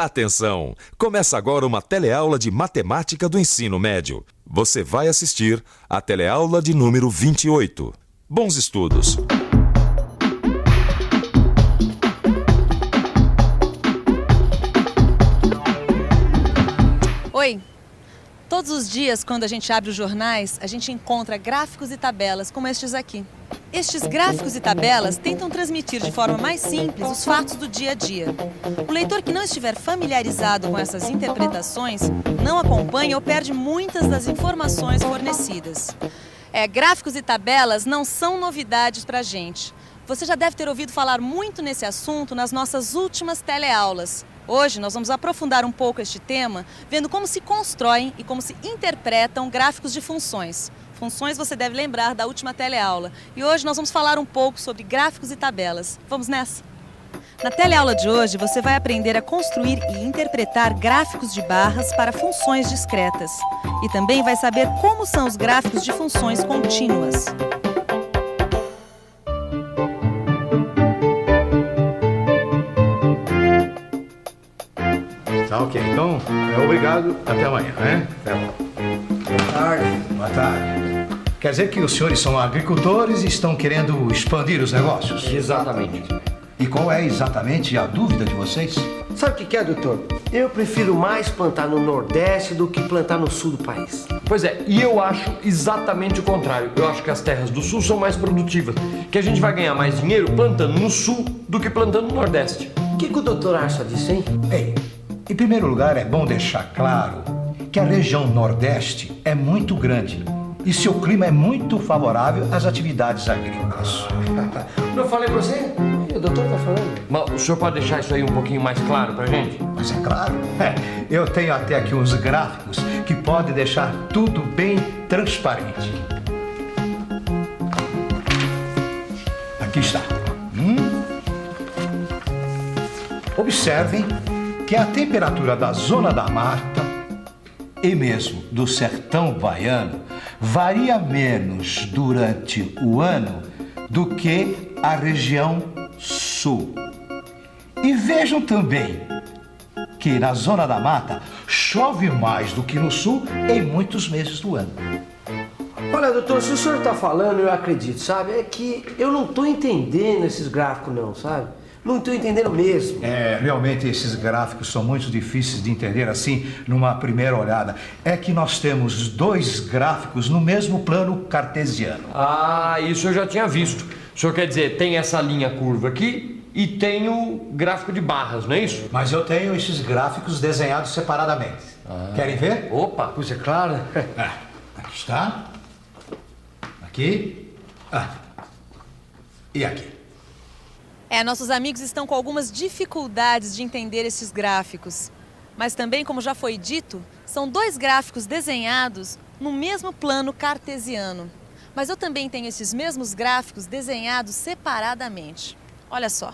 Atenção! Começa agora uma teleaula de matemática do ensino médio. Você vai assistir a teleaula de número 28. Bons estudos! Oi! Todos os dias, quando a gente abre os jornais, a gente encontra gráficos e tabelas como estes aqui. Estes gráficos e tabelas tentam transmitir de forma mais simples os fatos do dia a dia. O leitor que não estiver familiarizado com essas interpretações não acompanha ou perde muitas das informações fornecidas. Gráficos e tabelas não são novidades para a gente. Você já deve ter ouvido falar muito nesse assunto nas nossas últimas teleaulas. Hoje nós vamos aprofundar um pouco este tema, vendo como se constroem e como se interpretam gráficos de funções. Funções você deve lembrar da última teleaula. E hoje nós vamos falar um pouco sobre gráficos e tabelas. Vamos nessa? Na teleaula de hoje você vai aprender a construir e interpretar gráficos de barras para funções discretas. E também vai saber como são os gráficos de funções contínuas. Tá ok, então, obrigado, até amanhã, né? Até logo. Boa tarde. Boa tarde. Quer dizer que os senhores são agricultores e estão querendo expandir os negócios? Exatamente. E qual é exatamente a dúvida de vocês? Sabe o que é, doutor? Eu prefiro mais plantar no Nordeste do que plantar no Sul do país. Pois é, e eu acho exatamente o contrário. Eu acho que as terras do Sul são mais produtivas, que a gente vai ganhar mais dinheiro plantando no Sul do que plantando no Nordeste. O que o doutor acha disso, hein? Ei, em primeiro lugar, é bom deixar claro que a região Nordeste é muito grande e seu clima é muito favorável às atividades agrícolas. Não falei pra você? O doutor tá falando. Mas o senhor pode deixar isso aí um pouquinho mais claro pra gente? Mas é claro, eu tenho até aqui uns gráficos que podem deixar tudo bem transparente. Aqui está. Observem que a temperatura da zona da mata e mesmo do sertão baiano varia menos durante o ano do que a região sul. E vejam também que na zona da mata chove mais do que no sul em muitos meses do ano. Olha, doutor, se o senhor tá falando, eu acredito, sabe? É que eu não tô entendendo esses gráficos não, sabe? Não estou entendendo mesmo. Realmente esses gráficos são muito difíceis de entender assim numa primeira olhada. É que nós temos dois gráficos no mesmo plano cartesiano. Ah, isso eu já tinha visto. O senhor quer dizer, tem essa linha curva aqui e tem o gráfico de barras, não é isso? Mas eu tenho esses gráficos desenhados separadamente. Querem ver? Opa! Pois é claro. Aqui está. Aqui. E aqui. Nossos amigos estão com algumas dificuldades de entender esses gráficos. Mas também, como já foi dito, são dois gráficos desenhados no mesmo plano cartesiano. Mas eu também tenho esses mesmos gráficos desenhados separadamente. Olha só.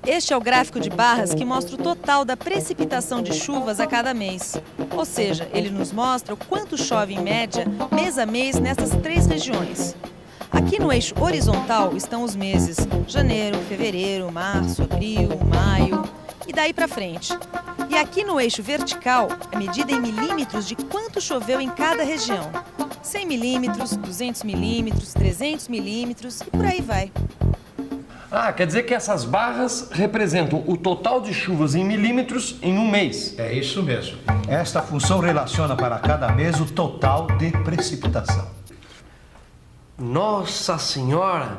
Este é o gráfico de barras que mostra o total da precipitação de chuvas a cada mês. Ou seja, ele nos mostra o quanto chove em média, mês a mês, nessas três regiões. Aqui no eixo horizontal estão os meses janeiro, fevereiro, março, abril, maio e daí para frente. E aqui no eixo vertical é medida em milímetros de quanto choveu em cada região. 100 milímetros, 200 milímetros, 300 milímetros e por aí vai. Ah, quer dizer que essas barras representam o total de chuvas em milímetros em um mês. É isso mesmo. Esta função relaciona para cada mês o total de precipitação. Nossa Senhora!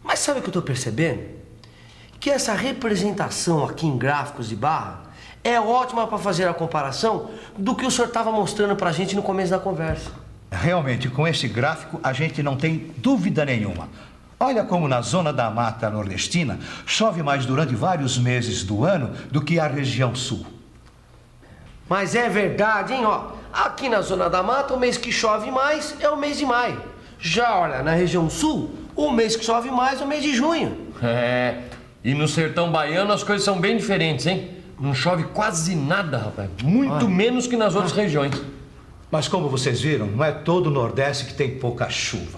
Mas sabe o que eu tô percebendo? Que essa representação aqui em gráficos de barra é ótima para fazer a comparação do que o senhor estava mostrando pra gente no começo da conversa. Realmente, com este gráfico, a gente não tem dúvida nenhuma. Olha como na zona da mata nordestina chove mais durante vários meses do ano do que a região sul. Mas é verdade, hein? Aqui na zona da mata, o mês que chove mais é o mês de maio. Já, olha, na região sul, o mês que chove mais é o mês de junho. E no sertão baiano as coisas são bem diferentes, hein? Não chove quase nada, rapaz. Muito menos que nas outras regiões. Mas como vocês viram, não é todo o Nordeste que tem pouca chuva.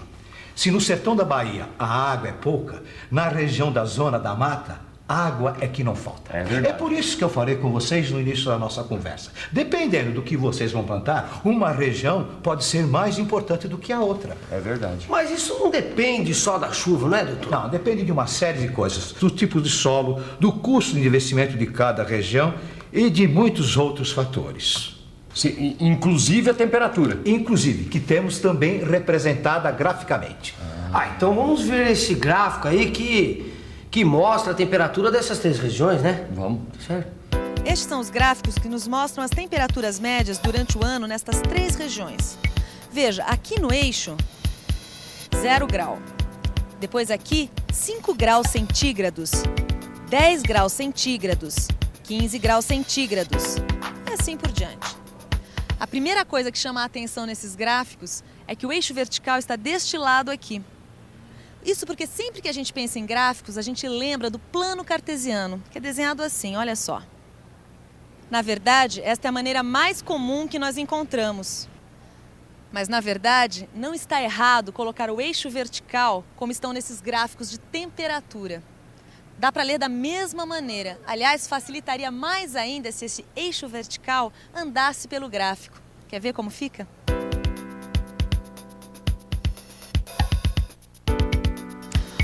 Se no sertão da Bahia a água é pouca, na região da zona da mata, Água é que não falta. É verdade. É por isso que eu falei com vocês no início da nossa conversa. Dependendo do que vocês vão plantar, uma região pode ser mais importante do que a outra. É verdade. Mas isso não depende só da chuva, não é, doutor? Não, depende de uma série de coisas. Do tipo de solo, do custo de investimento de cada região e de muitos outros fatores. Sim, inclusive a temperatura. Inclusive, que temos também representada graficamente. Então vamos ver esse gráfico aí que mostra a temperatura dessas 3 regiões, né? Vamos. Certo? Estes são os gráficos que nos mostram as temperaturas médias durante o ano nestas 3 regiões. Veja, aqui no eixo, 0 grau. Depois aqui, 5 graus centígrados, 10 graus centígrados, 15 graus centígrados e assim por diante. A primeira coisa que chama a atenção nesses gráficos é que o eixo vertical está deste lado aqui. Isso porque sempre que a gente pensa em gráficos, a gente lembra do plano cartesiano, que é desenhado assim, olha só. Na verdade, esta é a maneira mais comum que nós encontramos. Mas, na verdade, não está errado colocar o eixo vertical como estão nesses gráficos de temperatura. Dá para ler da mesma maneira. Aliás, facilitaria mais ainda se esse eixo vertical andasse pelo gráfico. Quer ver como fica?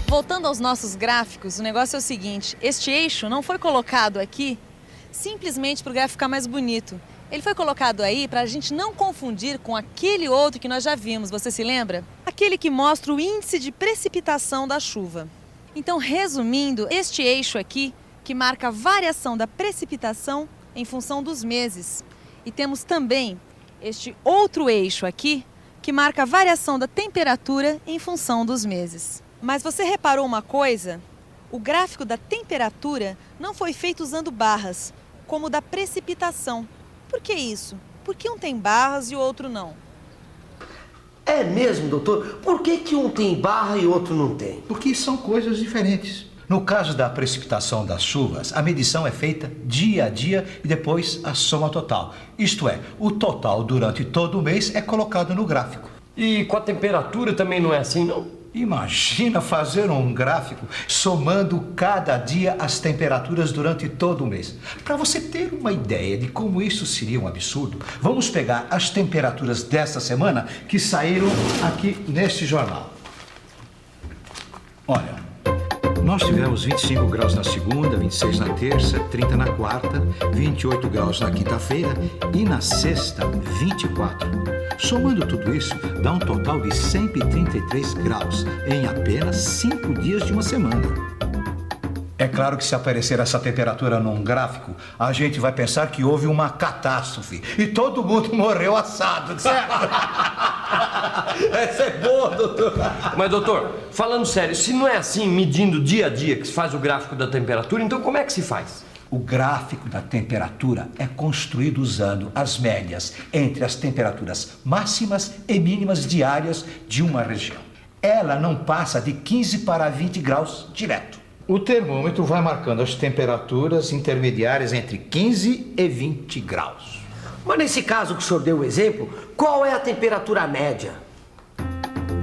Voltando aos nossos gráficos, o negócio é o seguinte: este eixo não foi colocado aqui simplesmente para o gráfico ficar mais bonito. Ele foi colocado aí para a gente não confundir com aquele outro que nós já vimos, você se lembra? Aquele que mostra o índice de precipitação da chuva. Então, resumindo, este eixo aqui, que marca a variação da precipitação em função dos meses. E temos também este outro eixo aqui, que marca a variação da temperatura em função dos meses. Mas você reparou uma coisa? O gráfico da temperatura não foi feito usando barras, como o da precipitação. Por que isso? Por que um tem barras e o outro não? É mesmo, doutor? Por que um tem barra e o outro não tem? Porque são coisas diferentes. No caso da precipitação das chuvas, a medição é feita dia a dia e depois a soma total. Isto é, o total durante todo o mês é colocado no gráfico. E com a temperatura também não é assim, não? Imagina fazer um gráfico somando cada dia as temperaturas durante todo o mês. Para você ter uma ideia de como isso seria um absurdo, vamos pegar as temperaturas desta semana que saíram aqui neste jornal. Olha, nós tivemos 25 graus na segunda, 26 na terça, 30 na quarta, 28 graus na quinta-feira e na sexta, 24. Somando tudo isso, dá um total de 133 graus em apenas 5 dias de uma semana. É claro que se aparecer essa temperatura num gráfico, a gente vai pensar que houve uma catástrofe e todo mundo morreu assado, certo? Essa é boa, doutor. Mas, doutor, falando sério, se não é assim, medindo dia a dia, que se faz o gráfico da temperatura, então como é que se faz? O gráfico da temperatura é construído usando as médias entre as temperaturas máximas e mínimas diárias de uma região. Ela não passa de 15 para 20 graus direto. O termômetro vai marcando as temperaturas intermediárias entre 15 e 20 graus. Mas nesse caso que o senhor deu o exemplo, qual é a temperatura média?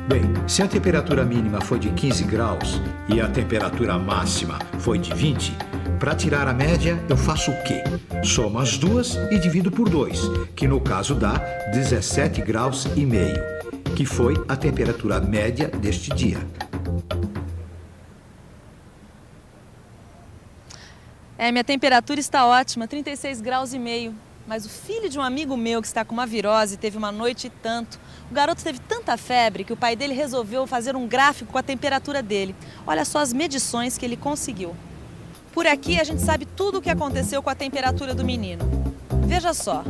Bem, se a temperatura mínima foi de 15 graus e a temperatura máxima foi de 20, para tirar a média eu faço o quê? Somo as duas e divido por 2, que no caso dá 17 graus e meio, que foi a temperatura média deste dia. Minha temperatura está ótima, 36 graus e meio. Mas o filho de um amigo meu que está com uma virose teve uma noite e tanto. O garoto teve tanta febre que o pai dele resolveu fazer um gráfico com a temperatura dele. Olha só as medições que ele conseguiu. Por aqui a gente sabe tudo o que aconteceu com a temperatura do menino. Veja só,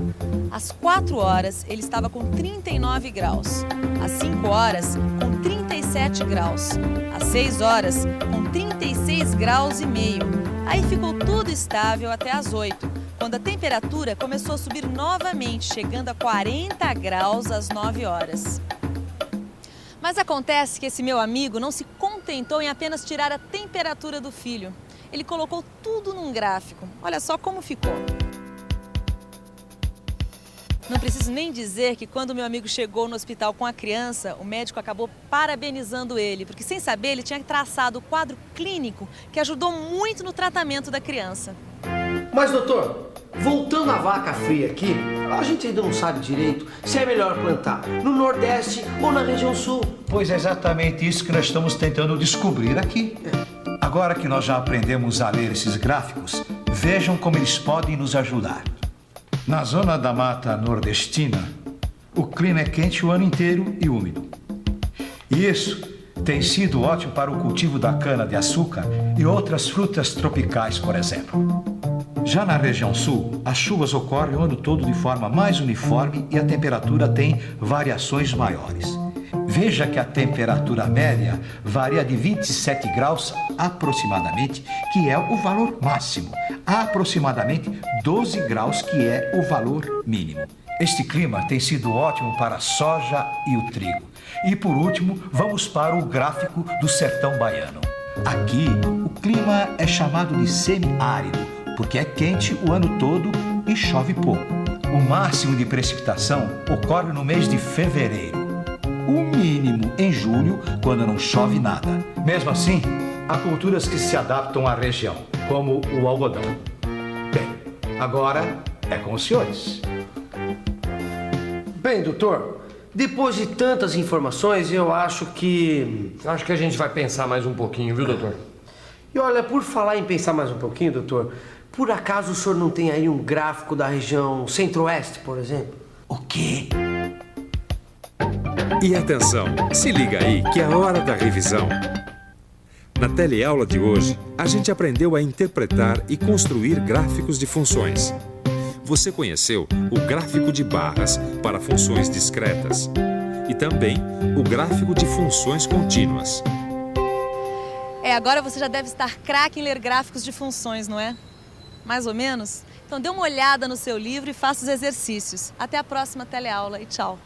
às 4 horas ele estava com 39 graus, às 5 horas com 37 graus, às 6 horas com 36 graus e meio. Aí ficou tudo estável até às 8, quando a temperatura começou a subir novamente, chegando a 40 graus às 9 horas. Mas acontece que esse meu amigo não se contentou em apenas tirar a temperatura do filho. Ele colocou tudo num gráfico. Olha só como ficou. Não preciso nem dizer que quando meu amigo chegou no hospital com a criança, o médico acabou parabenizando ele, porque sem saber ele tinha traçado o quadro clínico que ajudou muito no tratamento da criança. Mas, doutor, voltando à vaca fria aqui, a gente ainda não sabe direito se é melhor plantar no Nordeste ou na região Sul. Pois é exatamente isso que nós estamos tentando descobrir aqui. Agora que nós já aprendemos a ler esses gráficos, vejam como eles podem nos ajudar. Na zona da mata nordestina, o clima é quente o ano inteiro e úmido. E isso tem sido ótimo para o cultivo da cana-de-açúcar e outras frutas tropicais, por exemplo. Já na região sul, as chuvas ocorrem o ano todo de forma mais uniforme e a temperatura tem variações maiores. Veja que a temperatura média varia de 27 graus aproximadamente, que é o valor máximo, a aproximadamente 12 graus, que é o valor mínimo. Este clima tem sido ótimo para a soja e o trigo. E por último, vamos para o gráfico do sertão baiano. Aqui, o clima é chamado de semiárido, porque é quente o ano todo e chove pouco. O máximo de precipitação ocorre no mês de fevereiro. O mínimo em julho, quando não chove nada. Mesmo assim, há culturas que se adaptam à região, como o algodão. Bem, agora é com os senhores. Bem, doutor, depois de tantas informações, eu acho que... Acho que a gente vai pensar mais um pouquinho, viu, doutor? E olha, por falar em pensar mais um pouquinho, doutor, por acaso o senhor não tem aí um gráfico da região Centro-Oeste, por exemplo? O quê? E atenção, se liga aí que é a hora da revisão. Na teleaula de hoje, a gente aprendeu a interpretar e construir gráficos de funções. Você conheceu o gráfico de barras para funções discretas e também o gráfico de funções contínuas. Agora você já deve estar craque em ler gráficos de funções, não é? Mais ou menos? Então dê uma olhada no seu livro e faça os exercícios. Até a próxima teleaula e tchau!